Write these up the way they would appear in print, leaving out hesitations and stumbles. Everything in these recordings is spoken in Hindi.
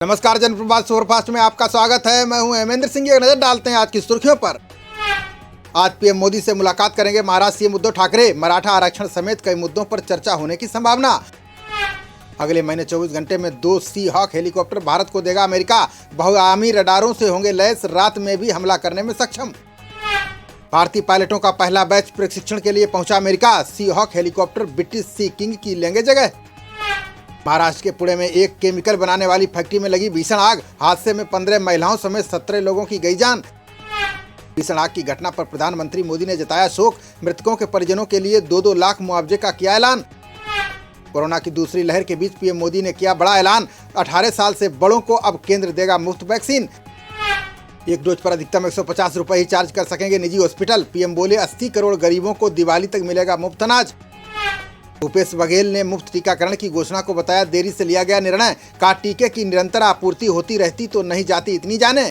नमस्कार, जनप्रवाद सुपरफास्ट में आपका स्वागत है। मैं हूं हेमेंद्र सिंह। एक नजर डालते हैं आज की सुर्खियों पर। आज पीएम मोदी से मुलाकात करेंगे महाराष्ट्र सीएम उद्धव ठाकरे। मराठा आरक्षण समेत कई मुद्दों पर चर्चा होने की संभावना। अगले महीने 24 घंटे में 2 सी हॉक हेलीकॉप्टर भारत को देगा अमेरिका। बहुआयामी रडारों से होंगे लैस, रात में भी हमला करने में सक्षम। भारतीय पायलटों का पहला बैच प्रशिक्षण के लिए पहुंचा अमेरिका। सी हॉक हेलीकॉप्टर ब्रिटिश सी किंग की लेंगे जगह। महाराष्ट्र के पुणे में एक केमिकल बनाने वाली फैक्ट्री में लगी भीषण आग। हादसे में 15 महिलाओं समेत 17 लोगों की गई जान। भीषण आग की घटना पर प्रधानमंत्री मोदी ने जताया शोक। मृतकों के परिजनों के लिए 2-2 लाख मुआवजे का किया ऐलान। कोरोना की दूसरी लहर के बीच पीएम मोदी ने किया बड़ा ऐलान। 18 साल से बड़ों को अब केंद्र देगा मुफ्त वैक्सीन। एक डोज पर अधिकतम 150 रुपए ही चार्ज कर सकेंगे निजी हॉस्पिटल। पीएम बोले 80 करोड़ गरीबों को दिवाली तक मिलेगा मुफ्त अनाज। भूपेश बघेल ने मुफ्त टीकाकरण की घोषणा को बताया देरी से लिया गया निर्णय। कहा टीके की निरंतर आपूर्ति होती रहती तो नहीं जाती इतनी जाने।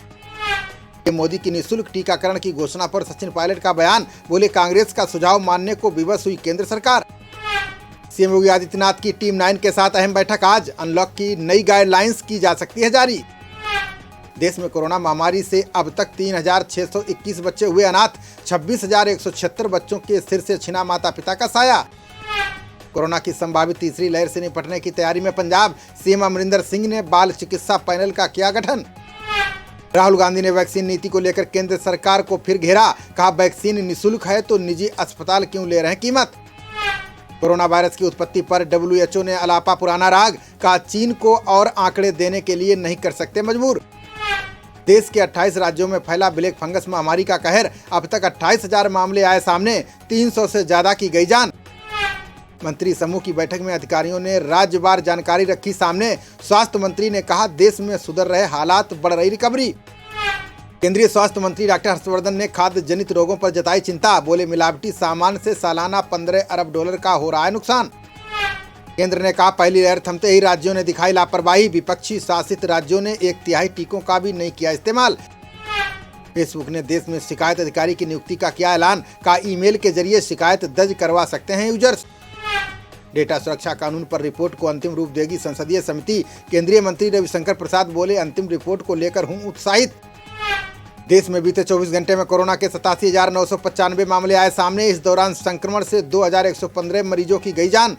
मोदी की निःशुल्क टीकाकरण की घोषणा पर सचिन पायलट का बयान। बोले कांग्रेस का सुझाव मानने को विवश हुई केंद्र सरकार। सीएम योगी आदित्यनाथ की टीम 9 के साथ अहम बैठक आज। अनलॉक की नई गाइडलाइंस की जा सकती है जारी। देश में कोरोना महामारी से अब तक 3621 बच्चे हुए अनाथ। 26,176 बच्चों के सिर से छिना माता पिता का साया। कोरोना की संभावित तीसरी लहर से निपटने की तैयारी में पंजाब। सीएम अमरिंदर सिंह ने बाल चिकित्सा पैनल का किया गठन। राहुल गांधी ने वैक्सीन नीति को लेकर केंद्र सरकार को फिर घेरा। कहा वैक्सीन निःशुल्क है तो निजी अस्पताल क्यों ले रहे हैं कीमत। कोरोना वायरस की उत्पत्ति पर WHO ने अलापा पुराना राग। कहा चीन को और आंकड़े देने के लिए नहीं कर सकते मजबूर। देश के 28 राज्यों में फैला ब्लैक फंगस महामारी का कहर। अब तक 28,000 मामले आए सामने। 300 से ज्यादा की गई जान। मंत्री समूह की बैठक में अधिकारियों ने राज्यवार जानकारी रखी सामने। स्वास्थ्य मंत्री ने कहा देश में सुधर रहे हालात, बढ़ रही रिकवरी। केंद्रीय स्वास्थ्य मंत्री डॉक्टर हर्षवर्धन ने खाद्य जनित रोगों पर जताई चिंता। बोले मिलावटी सामान से सालाना $15 अरब का हो रहा है नुकसान। केंद्र ने कहा पहली लहर थमते ही राज्यों ने दिखाई लापरवाही। विपक्षी शासित राज्यों ने 1/3 टीकों का भी नहीं किया इस्तेमाल। फेसबुक ने देश में शिकायत अधिकारी की नियुक्ति का किया ऐलान। कहा ईमेल के जरिए शिकायत दर्ज करवा सकते हैं यूजर्स। डेटा सुरक्षा कानून पर रिपोर्ट को अंतिम रूप देगी संसदीय समिति। केंद्रीय मंत्री रविशंकर प्रसाद बोले अंतिम रिपोर्ट को लेकर हूं उत्साहित। देश में बीते 24 घंटे में कोरोना के 87,995 मामले आए सामने। इस दौरान संक्रमण से 2,115 मरीजों की गई जान।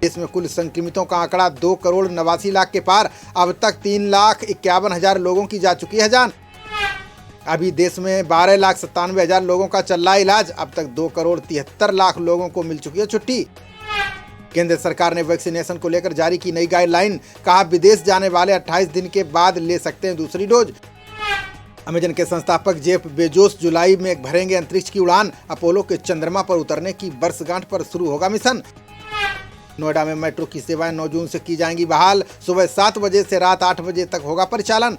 देश में कुल संक्रमितों का आंकड़ा 2,89,00,000 के पार। अब तक 3,51,000 लोगों की जा चुकी है जान। अभी देश में 12,97,000 लोगों का चल रहा इलाज। अब तक 2,73,00,000 लोगों को मिल चुकी है छुट्टी। केंद्र सरकार ने वैक्सीनेशन को लेकर जारी की नई गाइडलाइन। कहा विदेश जाने वाले 28 दिन के बाद ले सकते हैं दूसरी डोज। अमेजन के संस्थापक जेफ बेजोस जुलाई में भरेंगे अंतरिक्ष की उड़ान। अपोलो के चंद्रमा पर उतरने की वर्षगांठ पर शुरू होगा मिशन। नोएडा में मेट्रो की सेवाएं 9 जून से की जाएंगी बहाल। सुबह 7 बजे से रात 8 बजे तक होगा परिचालन।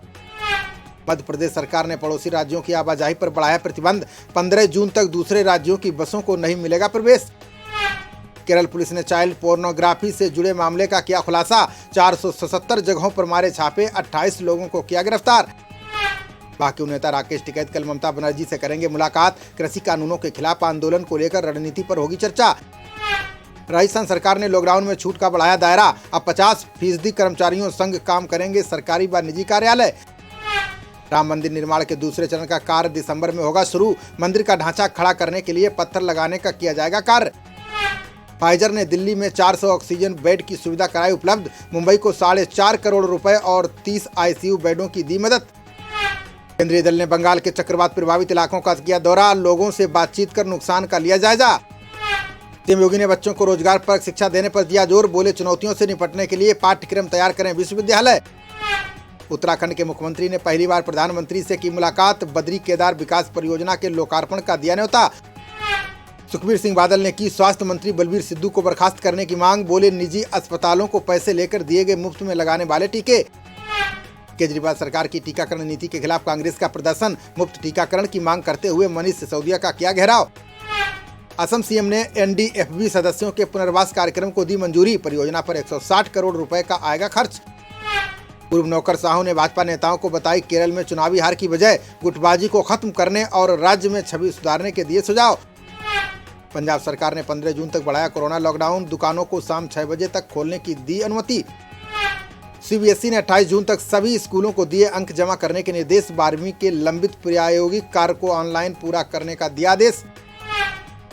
मध्य प्रदेश सरकार ने पड़ोसी राज्यों की आवाजाही पर बढ़ाया प्रतिबंध। 15 जून तक दूसरे राज्यों की बसों को नहीं मिलेगा प्रवेश। केरल पुलिस ने चाइल्ड पोर्नोग्राफी से जुड़े मामले का किया खुलासा। 477 जगहों पर मारे छापे। 28 लोगों को किया गिरफ्तार। बाकी नेता राकेश टिकैत कल ममता बनर्जी से करेंगे मुलाकात। कृषि कानूनों के खिलाफ आंदोलन को लेकर रणनीति पर होगी चर्चा। राजस्थान सरकार ने लॉकडाउन में छूट का बढ़ाया दायरा। अब 50% कर्मचारियों संग काम करेंगे सरकारी व निजी कार्यालय। राम मंदिर निर्माण के दूसरे चरण का कार्य दिसंबर में होगा शुरू। मंदिर का ढांचा खड़ा करने के लिए पत्थर लगाने का किया जाएगा कार्य। फाइजर ने दिल्ली में 400 ऑक्सीजन बेड की सुविधा कराई उपलब्ध। मुंबई को 4.5 करोड़ रुपए और 30 ICU बेडों की दी मदद। केंद्रीय दल ने बंगाल के चक्रवात प्रभावित इलाकों का किया दौरा। लोगों से बातचीत कर नुकसान का लिया जायजा। सीएम योगी ने बच्चों को रोजगार पर शिक्षा देने पर दिया जोर। बोले चुनौतियों से निपटने के लिए पाठ्यक्रम तैयार करें विश्वविद्यालय। उत्तराखंड के मुख्यमंत्री ने पहली बार प्रधानमंत्री से की मुलाकात। बद्री केदार विकास परियोजना के लोकार्पण का दिया न्योता। सुखबीर सिंह बादल ने की स्वास्थ्य मंत्री बलबीर सिद्धू को बर्खास्त करने की मांग। बोले निजी अस्पतालों को पैसे लेकर दिए गए मुफ्त में लगाने वाले टीके। केजरीवाल सरकार की टीकाकरण नीति के खिलाफ कांग्रेस का प्रदर्शन। मुफ्त टीकाकरण की मांग करते हुए मनीष सिसोदिया का किया घेराव। असम सीएम ने NDFB सदस्यों के पुनर्वास कार्यक्रम को दी मंजूरी। परियोजना पर 160 करोड़ रुपए का आएगा खर्च। पूर्व नौकरशाहों ने भाजपा नेताओं को बताई केरल में चुनावी हार की वजह। गुटबाजी को खत्म करने और राज्य में छवि सुधारने के दिए सुझाव। पंजाब सरकार ने 15 जून तक बढ़ाया कोरोना लॉकडाउन। दुकानों को शाम 6 बजे तक खोलने की दी अनुमति। सीबीएसई ने 28 जून तक सभी स्कूलों को दिए अंक जमा करने के निर्देश। 12वीं के लंबित प्रायोगिक कार्य को ऑनलाइन पूरा करने का दिया आदेश।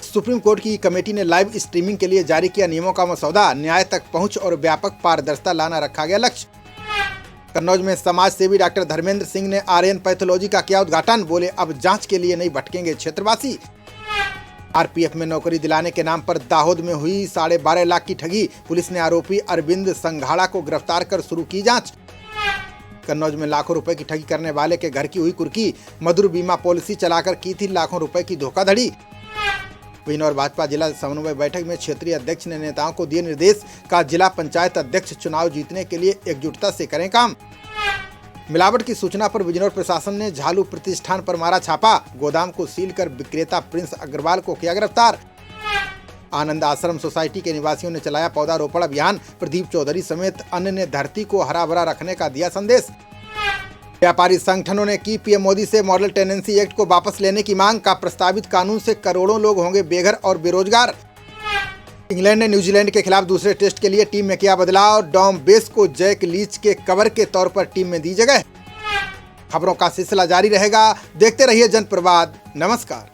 सुप्रीम कोर्ट की कमेटी ने लाइव स्ट्रीमिंग के लिए जारी किया नियमों का मसौदा। न्याय तक पहुंच और व्यापक पारदर्शिता लाना रखा गया लक्ष्य। कन्नौज में समाज सेवी डॉक्टर धर्मेंद्र सिंह ने आर्यन पैथोलॉजी का किया उद्घाटन। बोले अब जांच के लिए नहीं भटकेंगे क्षेत्रवासी। आरपीएफ में नौकरी दिलाने के नाम पर दाहोद में हुई 12.5 लाख की ठगी। पुलिस ने आरोपी अरविंद संघाड़ा को गिरफ्तार कर शुरू की जांच। कन्नौज में लाखों रुपए की ठगी करने वाले के घर की हुई कुर्की। मधुर बीमा पॉलिसी चलाकर की थी लाखों रुपए की धोखाधड़ी। बिजनौर भाजपा जिला समन्वय बैठक में क्षेत्रीय अध्यक्ष ने नेताओं को दिए निर्देश। का जिला पंचायत अध्यक्ष चुनाव जीतने के लिए एकजुटता से करें काम। मिलावट की सूचना पर बिजनौर प्रशासन ने झालू प्रतिष्ठान पर मारा छापा। गोदाम को सील कर विक्रेता प्रिंस अग्रवाल को किया गिरफ्तार। आनंद आश्रम सोसाइटी के निवासियों ने चलाया पौधारोपण अभियान। प्रदीप चौधरी समेत अन्य ने धरती को हरा भरा रखने का दिया संदेश। व्यापारी संगठनों ने की पीएम मोदी से मॉडल टेनेंसी एक्ट को वापस लेने की मांग। का प्रस्तावित कानून से करोड़ों लोग होंगे बेघर और बेरोजगार। इंग्लैंड ने न्यूजीलैंड के खिलाफ दूसरे टेस्ट के लिए टीम में किया बदलाव। डॉम बेस को जैक लीच के कवर के तौर पर टीम में दी जगह। खबरों का सिलसिला जारी रहेगा, देखते रहिए जनप्रवाद। नमस्कार।